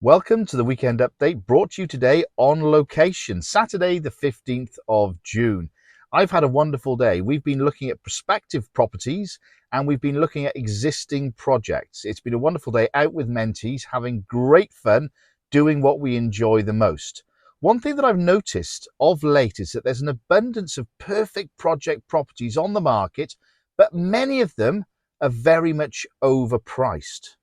Welcome to the weekend update brought to you today on location, Saturday the 15th of June. I've had a wonderful day. We've been looking at prospective properties and we've been looking at existing projects. It's been a wonderful day out with mentees, having great fun, doing what we enjoy the most. One thing that I've noticed of late is that there's an abundance of perfect project properties on the market, but many of them are very much overpriced.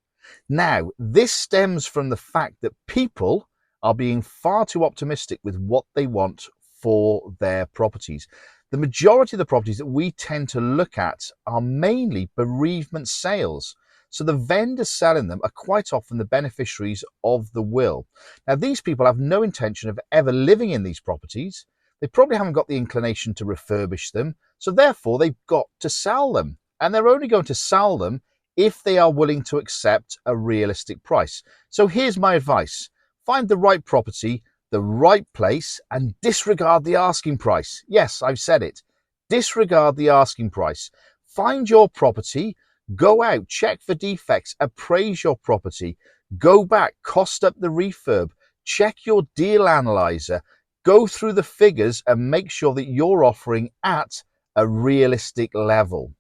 Now, this stems from the fact that people are being far too optimistic with what they want for their properties. The majority of the properties that we tend to look at are mainly bereavement sales. So the vendors selling them are quite often the beneficiaries of the will. Now, these people have no intention of ever living in these properties. They probably haven't got the inclination to refurbish them. So therefore, they've got to sell them. And they're only going to sell them if they are willing to accept a realistic price. So here's my advice. Find the right property, the right place, and disregard the asking price. Yes, I've said it. Disregard the asking price. Find your property, go out, check for defects, appraise your property, go back, cost up the refurb, check your deal analyzer, go through the figures and make sure that you're offering at a realistic level.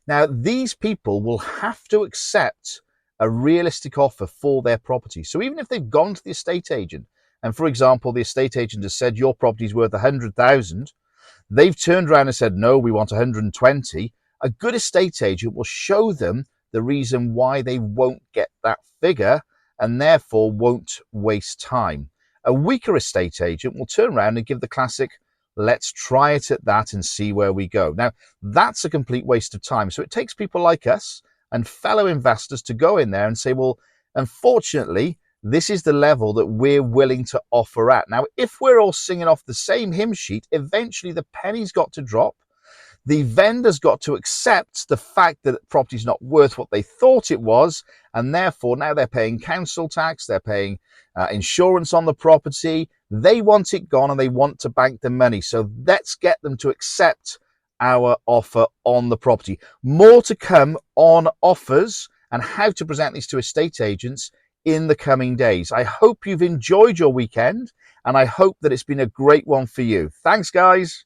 Now, these people will have to accept a realistic offer for their property. So even if they've gone to the estate agent, and for example, the estate agent has said your property is worth 100,000, they've turned around and said, no, we want 120. A good estate agent will show them the reason why they won't get that figure and therefore won't waste time. A weaker estate agent will turn around and give the classic, let's try it at that and see where we go. Now, that's a complete waste of time. So it takes people like us and fellow investors to go in there and say, well, unfortunately, this is the level that we're willing to offer at. Now, if we're all singing off the same hymn sheet, eventually the penny's got to drop. The vendor's got to accept the fact that the property's not worth what they thought it was, and therefore now they're paying council tax, they're paying insurance on the property. They want it gone and they want to bank the money. So let's get them to accept our offer on the property. More to come on offers and how to present these to estate agents in the coming days. I hope you've enjoyed your weekend and I hope that it's been a great one for you. Thanks, guys.